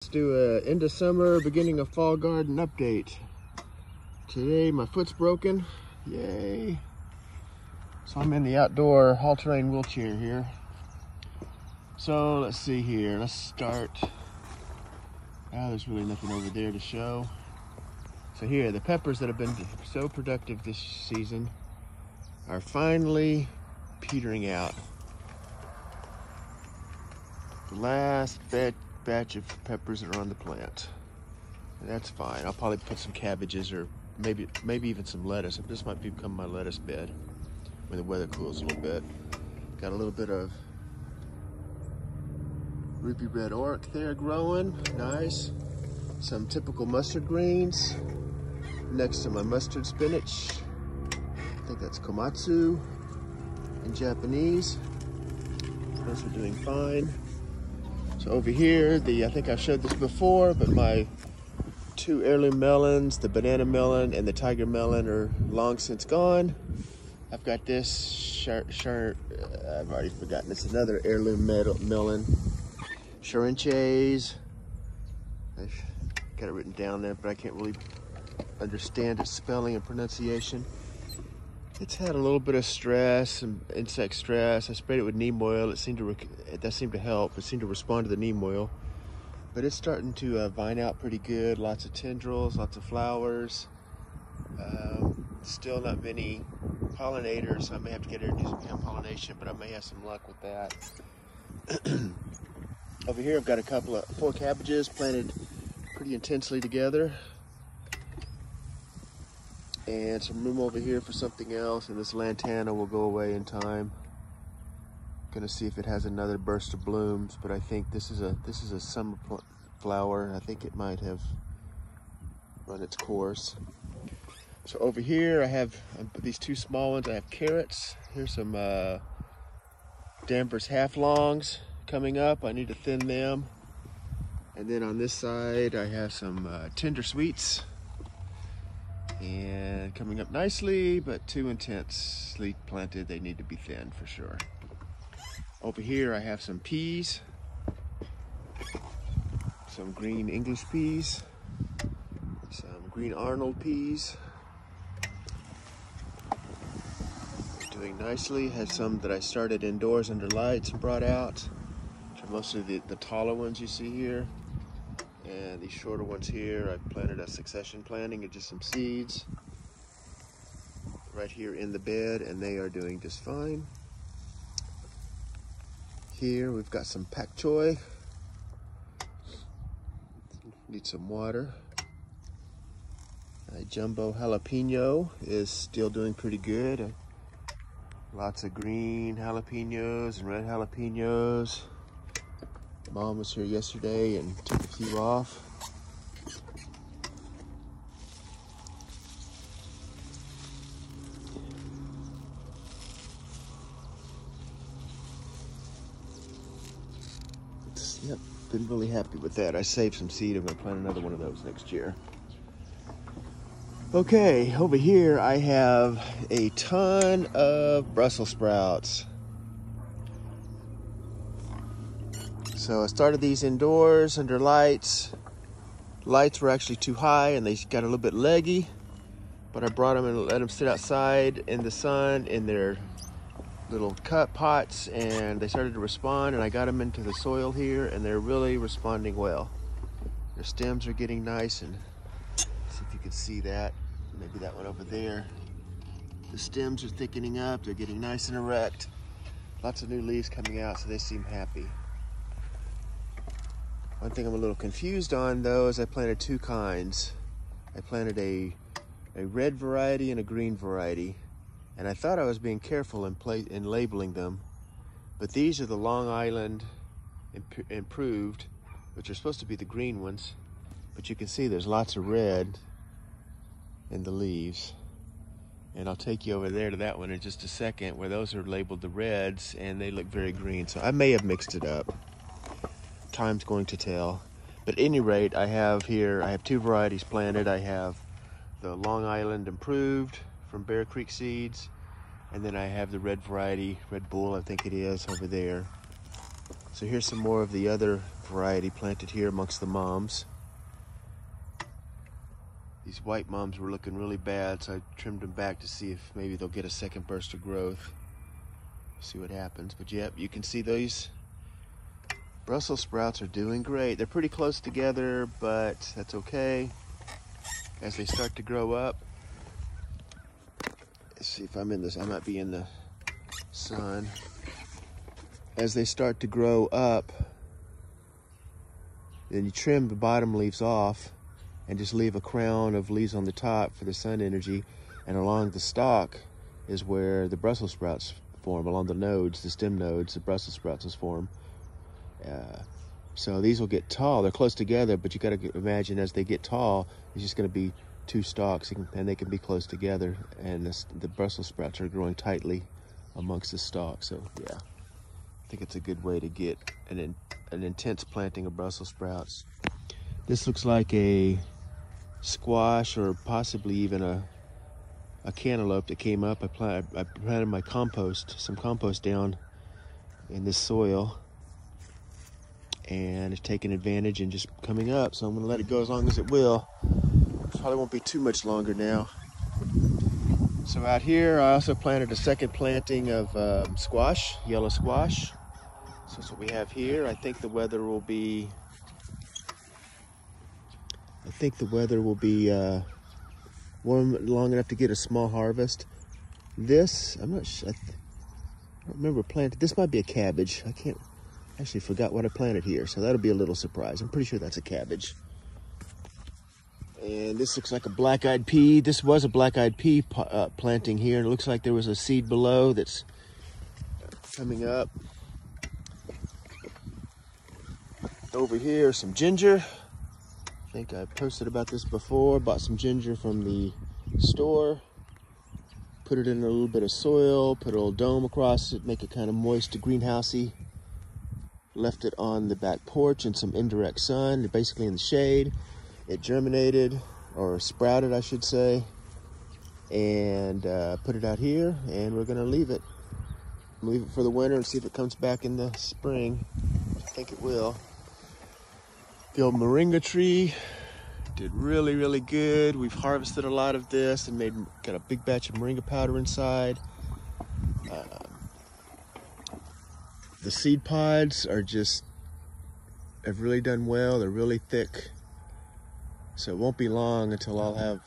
Let's do a end of summer, beginning of fall garden update. Today my foot's broken, yay. So I'm in the outdoor all-terrain wheelchair here. So let's see here, let's start. There's really nothing over there to show. So here, the peppers that have been so productive this season are finally petering out. The last batch of peppers that are on the plant. And that's fine. I'll probably put some cabbages or maybe even some lettuce. This might become my lettuce bed when the weather cools a little bit. Got a little bit of ruby red orch there growing, nice. Some typical mustard greens next to my mustard spinach. I think that's komatsu in Japanese. Those are doing fine. So over here, I think I've showed this before, but my two heirloom melons, the banana melon and the tiger melon, are long since gone. I've got this I've already forgotten. It's another heirloom melon. Charinches. I've got it written down there, but I can't really understand its spelling and pronunciation. It's had a little bit of stress, some insect stress. I sprayed it with neem oil. That seemed to help. It seemed to respond to the neem oil. But it's starting to vine out pretty good. Lots of tendrils, lots of flowers. Still not many pollinators, so I may have to get her to do some pollination, but I may have some luck with that. Over here, I've got four cabbages planted pretty intensely together. And some room over here for something else, and this lantana will go away in time. Gonna see if it has another burst of blooms, but I think this is a summer flower. I think it might have run its course. So over here I have these two small ones. I have carrots. Here's some Danvers half longs coming up. I need to thin them. And then on this side I have some tender sweets. And coming up nicely, but too intensely planted. They need to be thinned for sure. Over here I have some peas, some green English peas, some green Arnold peas. They're doing nicely. Have some that I started indoors under lights and brought out. Mostly the taller ones you see here. And these shorter ones here, I planted a succession planting of just some seeds right here in the bed, and they are doing just fine. Here we've got some pak choi. Need some water. Jumbo jalapeno is still doing pretty good. Lots of green jalapenos and red jalapenos. Mom was here yesterday and took a few off. Yep, been really happy with that. I saved some seed. I'm gonna plant another one of those next year. Okay, over here I have a ton of Brussels sprouts. So I started these indoors under lights. Lights were actually too high and they got a little bit leggy, but I brought them and let them sit outside in the sun in their little cut pots, and they started to respond, and I got them into the soil here, and they're really responding well. Their stems are getting nice, and see if you can see that. Maybe that one over there. The stems are thickening up. They're getting nice and erect. Lots of new leaves coming out, so they seem happy. One thing I'm a little confused on, though, is I planted two kinds. I planted a red variety and a green variety, and I thought I was being careful in labeling them, but these are the Long Island Improved, which are supposed to be the green ones, but you can see there's lots of red in the leaves. And I'll take you over there to that one in just a second, where those are labeled the reds, and they look very green, so I may have mixed it up. Time's going to tell. But at any rate, I have two varieties planted. I have the Long Island Improved from Bear Creek Seeds, and then I have the red variety, Red Bull I think it is, over there. So here's some more of the other variety planted here amongst the mums. These white mums were looking really bad, so I trimmed them back to see if maybe they'll get a second burst of growth. See what happens. But yep, you can see these Brussels sprouts are doing great. They're pretty close together, but that's okay. As they start to grow up, let's see if I'm in this. I might be in the sun. As they start to grow up, then you trim the bottom leaves off and just leave a crown of leaves on the top for the sun energy. And along the stalk is where the Brussels sprouts form. Along the nodes, the stem nodes, the Brussels sprouts will form. So these will get tall. They're close together, but you got to imagine as they get tall, it's just going to be two stalks, and they can be close together. And the Brussels sprouts are growing tightly amongst the stalks. So yeah, I think it's a good way to get an intense planting of Brussels sprouts. This looks like a squash or possibly even a cantaloupe that came up. I planted my some compost down in this soil, and it's taking advantage and just coming up. So I'm gonna let it go as long as it will. Probably won't be too much longer now. So out here, I also planted a second planting of squash, yellow squash. So that's what we have here. I think the weather will be warm long enough to get a small harvest. This, I'm not sure, I don't remember planting. This might be a cabbage. I actually forgot what I planted here, so that'll be a little surprise. I'm pretty sure that's a cabbage. And this looks like a black-eyed pea. This was a black-eyed pea planting here, and it looks like there was a seed below that's coming up. Over here, some ginger. I think I posted about this before. Bought some ginger from the store. Put it in a little bit of soil, put a little dome across it, make it kind of moist to greenhousey. Left it on the back porch in some indirect sun, basically in the shade. It germinated, or sprouted I should say, and put it out here, and we're gonna leave it for the winter and see if it comes back in the spring. I think it will. The old moringa tree did really, really good. We've harvested a lot of this and got a big batch of moringa powder inside. The seed pods have really done well. They're really thick. So it won't be long until I'll have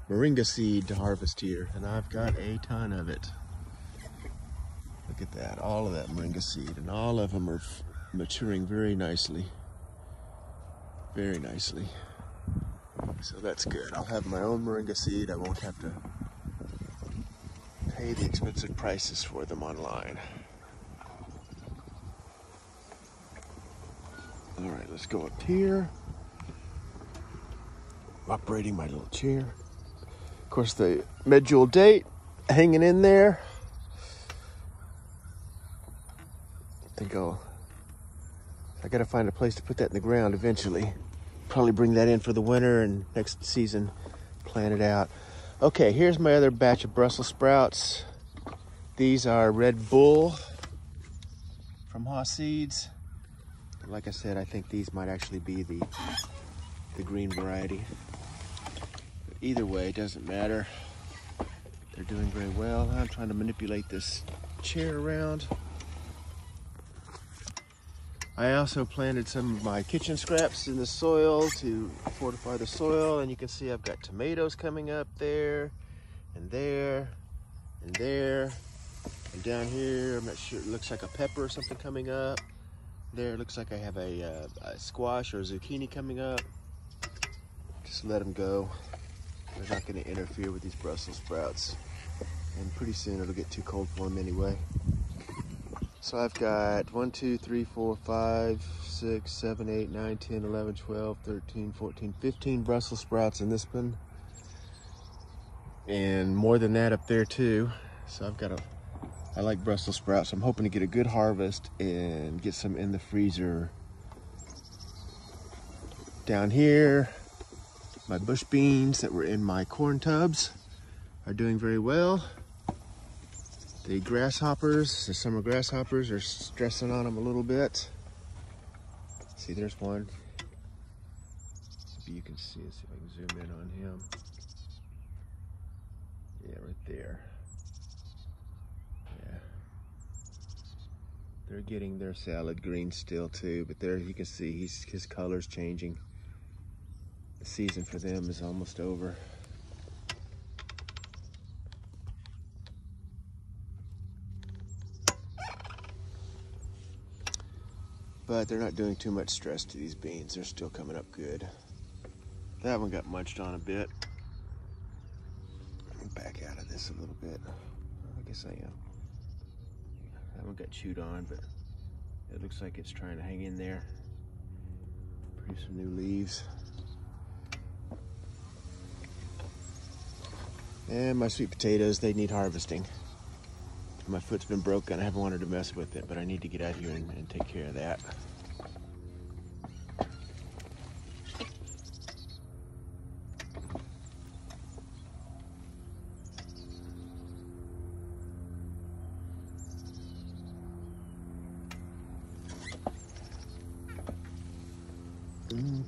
moringa seed to harvest here. And I've got a ton of it. Look at that, all of that moringa seed. And all of them are maturing very nicely. Very nicely. So that's good. I'll have my own moringa seed. I won't have to pay the expensive prices for them online. All right, let's go up here. I'm operating my little chair. Of course, the medjool date hanging in there. I gotta find a place to put that in the ground eventually. Probably bring that in for the winter and next season plant it out. Okay, here's my other batch of Brussels sprouts. These are Red Bull from Haas Seeds. Like I said, I think these might actually be the green variety. But either way, it doesn't matter. They're doing very well. I'm trying to manipulate this chair around. I also planted some of my kitchen scraps in the soil to fortify the soil, and you can see I've got tomatoes coming up there, and there, and there, and down here, I'm not sure, it looks like a pepper or something coming up. There, it looks like I have a squash or a zucchini coming up. Just let them go. They're not going to interfere with these Brussels sprouts, and pretty soon it'll get too cold for them anyway. So I've got 1, 2, 3, 4, 5, 6, 7, 8, 9, 10, 11, 12, 13, 14, 15 Brussels sprouts in this one. And more than that up there too. So I like Brussels sprouts. I'm hoping to get a good harvest and get some in the freezer. Down here, my bush beans that were in my corn tubs are doing very well. The grasshoppers, the summer grasshoppers, are stressing on them a little bit. see, there's one. Maybe you can see, let's see if I can zoom in on him. Yeah, right there. Yeah. They're getting their salad green still too, but there you can see his color's changing. The season for them is almost over. But they're not doing too much stress to these beans. They're still coming up good. That one got munched on a bit. Let me back out of this a little bit. I guess I am. That one got chewed on, but it looks like it's trying to hang in there. Produce some new leaves. And my sweet potatoes, they need harvesting. My foot's been broken. I haven't wanted to mess with it, but I need to get out here and take care of that.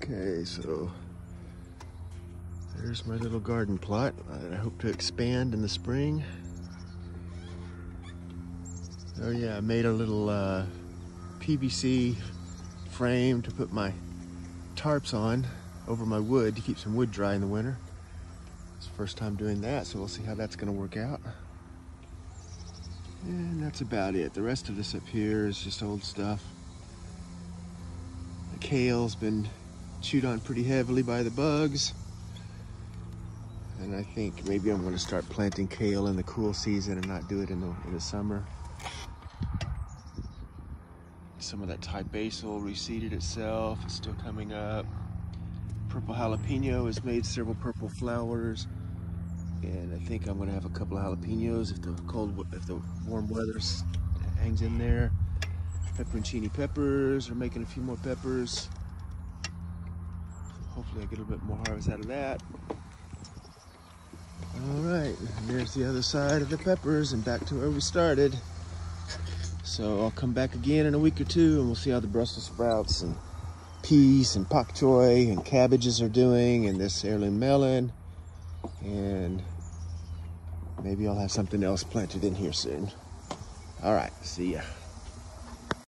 Okay, so there's my little garden plot that I hope to expand in the spring. Oh yeah, I made a little PVC frame to put my tarps on over my wood to keep some wood dry in the winter. It's the first time doing that, so we'll see how that's gonna work out. And that's about it. The rest of this up here is just old stuff. The kale's been chewed on pretty heavily by the bugs. And I think maybe I'm gonna start planting kale in the cool season and not do it in the summer. Some of that Thai basil reseeded itself. It's still coming up. Purple jalapeno has made several purple flowers. And I think I'm gonna have a couple of jalapenos if the warm weather hangs in there. Pepperoncini peppers are making a few more peppers. Hopefully I get a little bit more harvest out of that. All right, and there's the other side of the peppers and back to where we started. So I'll come back again in a week or two and we'll see how the Brussels sprouts and peas and pak choy and cabbages are doing and this heirloom melon. And maybe I'll have something else planted in here soon. All right, see ya.